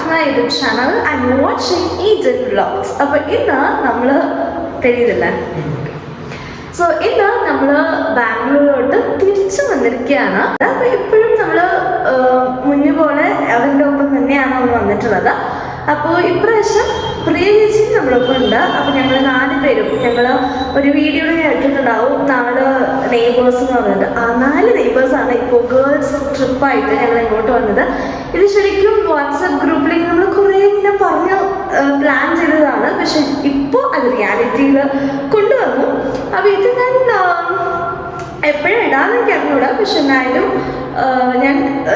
to my YouTube channel and you're watching Eden Vlogs. അപ്പോൾ ഇന്ന് നമ്മൾ കഴിയുന്നില്ല. സോ ഇന്ന് നമ്മൾ ബാംഗ്ലൂരിലോട്ട് തിരിച്ചു വന്നിരിക്കുകയാണ്. അപ്പോൾ ഇപ്പോഴും നമ്മൾ മുന്നേ പോലെ അവൻ്റെ ഒപ്പം തന്നെയാണ് നമ്മൾ വന്നിട്ടുള്ളത്. അപ്പോൾ ഇപ്രാവശ്യം പ്രിയ ചേച്ചി നമ്മളൊപ്പം ഉണ്ട്. അപ്പോൾ ഞങ്ങൾ 4 പേരും ഞങ്ങൾ ഒരു വീഡിയോയിൽ കേട്ടിട്ടുണ്ടാവും 4 നെയ്ബേഴ്സ് എന്ന് പറഞ്ഞിട്ട്. ആ 4 നെയ്ബേഴ്സാണ് ഇപ്പോൾ ഗേൾസ് ട്രിപ്പായിട്ട് ഞങ്ങൾ ഇങ്ങോട്ട് വന്നത്. ഇത് ശരിക്കും വാട്സപ്പ് ഗ്രൂപ്പിലേക്ക് നമ്മൾ കുറേ ഇങ്ങനെ പറഞ്ഞ് പ്ലാൻ ചെയ്തതാണ്. പക്ഷെ ഇപ്പോൾ അത് റിയാലിറ്റിയിൽ കൊണ്ടുവന്നു. അപ്പോൾ ഇത് ഞാൻ എപ്പോഴും ഇടാനൊക്കെ അറിഞ്ഞൂടാ. പക്ഷെ ഞാൻ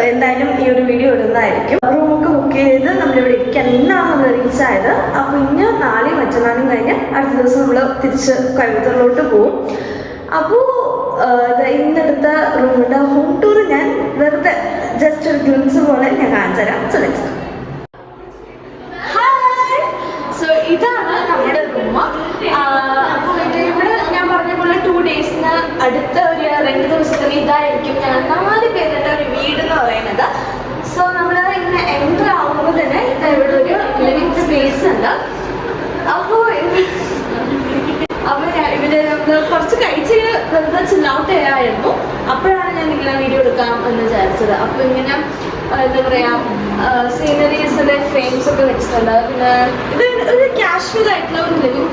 എന്തായാലും ഈ ഒരു വീഡിയോ ഇടുന്നതായിരിക്കും. റൂമൊക്കെ ബുക്ക് ചെയ്ത് നമ്മളിവിടെ ഇരിക്കാൻ ഇന്നാണ് നമ്മൾ റീച്ചായത്. അപ്പോൾ ഇന്ന് നാളെയും മറ്റന്നാളും കഴിഞ്ഞ് അടുത്ത ദിവസം നമ്മൾ തിരിച്ച് കോയമ്പത്തൂരിലോട്ട് പോകും. അപ്പോൾ ഇന്നെടുത്ത റൂമിൻ്റെ ഹോം ടൂർ ഞാൻ വെറുതെ ജസ്റ്റ് ഒരു ഗ്ലിംസ് പോലെ ഞാൻ കാണിച്ചു തരാം. So let's go. സോ ഇതാണ് നമ്മുടെ റൂം. അപ്പോൾ ഇവിടെ ഞാൻ പറഞ്ഞ പോലെ 2 ഡേയ്സിന് അടുത്ത ഒരു 2 ദിവസത്തിന് ഇതായിരിക്കും ഞങ്ങൾ 4 പേരുടെ ഒരു വീട് എന്ന് പറയുന്നത്. സോ നമ്മൾ ഇങ്ങനെ എൻ്റർ ആവുമ്പോൾ തന്നെ ഇവിടെ ഒരു ലിവിങ് സ്പേസ് ഉണ്ട്. അപ്പോൾ ഇവര് നമ്മൾ കുറച്ച് കഴിച്ച് വെറുതെ ചില്ലൗട്ട് ചെയ്യായിരുന്നു. അപ്പോഴാണ് ഞാൻ ഇങ്ങനെ വീഡിയോ എടുക്കാം എന്ന് വിചാരിച്ചത്. അപ്പോൾ ഇങ്ങനെ എന്താ പറയുക സീനറീസിലെ ഫ്രെയിംസ് ഒക്കെ വെച്ചിട്ടുണ്ട്. പിന്നെ ഇത് ഒരു കാഷ്വൽ ആയിട്ടുള്ള ഒരു ലിവിങ്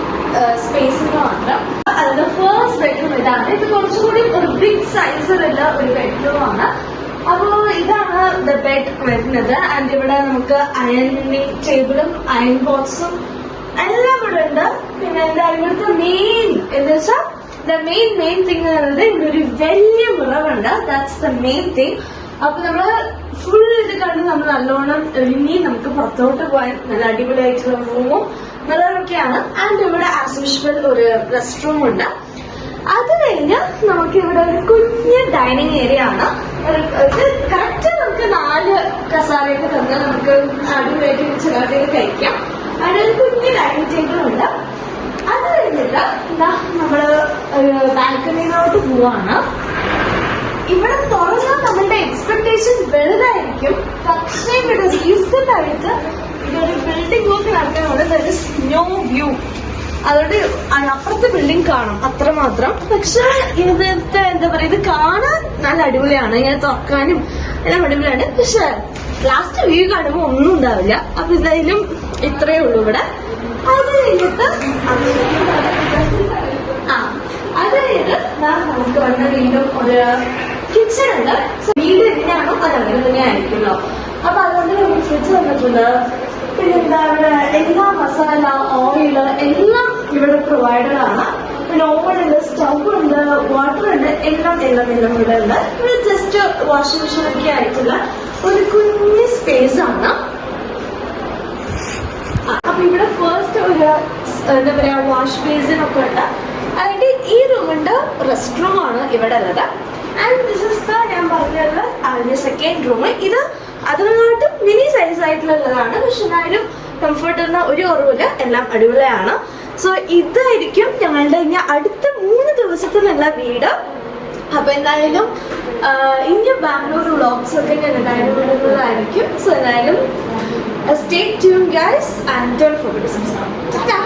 സ്പേസിന് മാത്രം. അതിന്റെ ഫസ്റ്റ് ബെഡ്റൂം ഇതാണ്. ഇത് കുറച്ചുകൂടി ഒരു ബിഗ് സൈസിലുള്ള ഒരു ബെഡ്റൂം ആണ്. അപ്പോൾ ഇതാണ് ദ ബെഡ് വരുന്നത്. ആൻഡ് ഇവിടെ നമുക്ക് അയണിങ് ടേബിളും അയൺ ബോക്സും എല്ലാം ഇവിടെ ഉണ്ട്. പിന്നെ ഇവിടുത്തെ മെയിൻ എന്താ വെച്ചാൽ മെയിൻ തിങ് എന്ന് പറയുന്നത് ഇവിടെ ഒരു വലിയ മിററുണ്ട്. That's the main thing. അപ്പൊ നമ്മള് ഫുൾ ഇത് കണ്ട് നമ്മൾ നല്ലോണം ഒരുങ്ങി നമുക്ക് പുറത്തോട്ട് പോകാൻ നല്ല അടിപൊളിയായിട്ടുള്ള റൂമും മിററൊക്കെയാണ്. ആൻഡ് ഇവിടെ ആസ് യൂഷ്വൽ ഒരു റെസ്റ്റ് റൂം ഉണ്ട്. അത് കഴിഞ്ഞ് നമുക്ക് ഇവിടെ ഒരു കുഞ്ഞ് ഡൈനിങ് ഏരിയ ആണ്. ഇത് കറക്റ്റ് നമുക്ക് 4 കസാരയൊക്കെ തന്ന് നമുക്ക് അടിപൊളിയായിട്ട് ചെറുതായിട്ട് കഴിക്കാം. അതിനൊരു കുഞ്ഞ് ഡൈനിങ് ടേബിൾ ഉണ്ട്. അത് കഴിഞ്ഞിട്ട് നമ്മള് ഒരു ബാൽക്കണിയിലോട്ട് പോവാണ്. ഇവിടെ തുറന്നാൽ നമ്മളുടെ എക്സ്പെക്ടേഷൻ വലുതായിരിക്കും. പക്ഷേ ഇവിടെ റീസെന്റ് ആയിട്ട് ഇതൊരു ബിൽഡിംഗ് വർക്ക് നടക്കുന്നുണ്ട്. ഒരു സ്നോ വ്യൂ. അതുകൊണ്ട് അപ്പുറത്തെ ബിൽഡിംഗ് കാണും അത്രമാത്രം. പക്ഷെ ഇവിടുത്തെ എന്താ പറയാ ഇത് കാണാൻ നല്ല അടിപൊളിയാണ്. ഇങ്ങനെ തുറക്കാനും എല്ലാം അടിപൊളിയാണ്. പക്ഷെ ലാസ്റ്റ് വ്യൂ കാണുമ്പോൾ ഒന്നും ഉണ്ടാവില്ല. അപ്പൊ എന്തായാലും ഇത്രയേ ഉള്ളൂ ഇവിടെ. അത് കഴിഞ്ഞിട്ട് നമുക്ക് വന്ന വീണ്ടും ഒരു കിച്ചൺ ഉണ്ട്. വീട് എങ്ങനെയാണോ അത് അങ്ങനെ തന്നെ ആയിരിക്കുമല്ലോ. അപ്പൊ അതുകൊണ്ട് നമുക്ക് ഫ്രിഡ്ജ് വന്നിട്ടുണ്ട്. പിന്നെ എന്താ ഇവിടെ എല്ലാ മസാല ഓയില് എല്ലാം ഇവിടെ പ്രൊവൈഡഡ് ആണ്. പിന്നെ ഓവൻ ഉണ്ട്, സ്റ്റവ് ഉണ്ട്, വാട്ടർ ഉണ്ട്, എല്ലാം ഇവിടെ ഉണ്ട്. ഇവിടെ ജസ്റ്റ് വാഷിംഗ് മെഷീൻ ഒക്കെ ആയിട്ടുള്ള ഒരു കുഞ്ഞ് സ്പേസ് ആണ്. അപ്പൊ ഇവിടെ ഫസ്റ്റ് ഒരു എന്താ പറയാ വാഷ് ബേസിൻ ഒക്കെ ഉണ്ട്. അതിന്റെ ഈ റൂമിന്റെ റെസ്റ്റ് റൂം ആണ് ഇവിടെ ഉള്ളത്. ആൻഡ് ദിസ് ഇസ് ദ ഞാൻ പറഞ്ഞത് അതിന്റെ സെക്കൻഡ് റൂം. ഇത് അതിനോട്ടും മിനി സൈസ് ആയിട്ടുള്ളതാണ്. പക്ഷെ എന്നാലും കംഫർട്ടറിന് ഒരു കുറവില്ല. എല്ലാം അടിപൊളിയാണ്. സോ ഇതായിരിക്കും ഞങ്ങളുടെ ഇനി അടുത്ത 3 ദിവസത്തിനുള്ള വീട്. അപ്പൊ എന്തായാലും ഇനി ബാംഗ്ലൂർ വ്ളോഗ്സ് ഒക്കെ ഞാൻ എന്തായാലും വിടുന്നതായിരിക്കും. സോ എന്തായാലും stay tuned guys and don't forget to subscribe. Ta-da!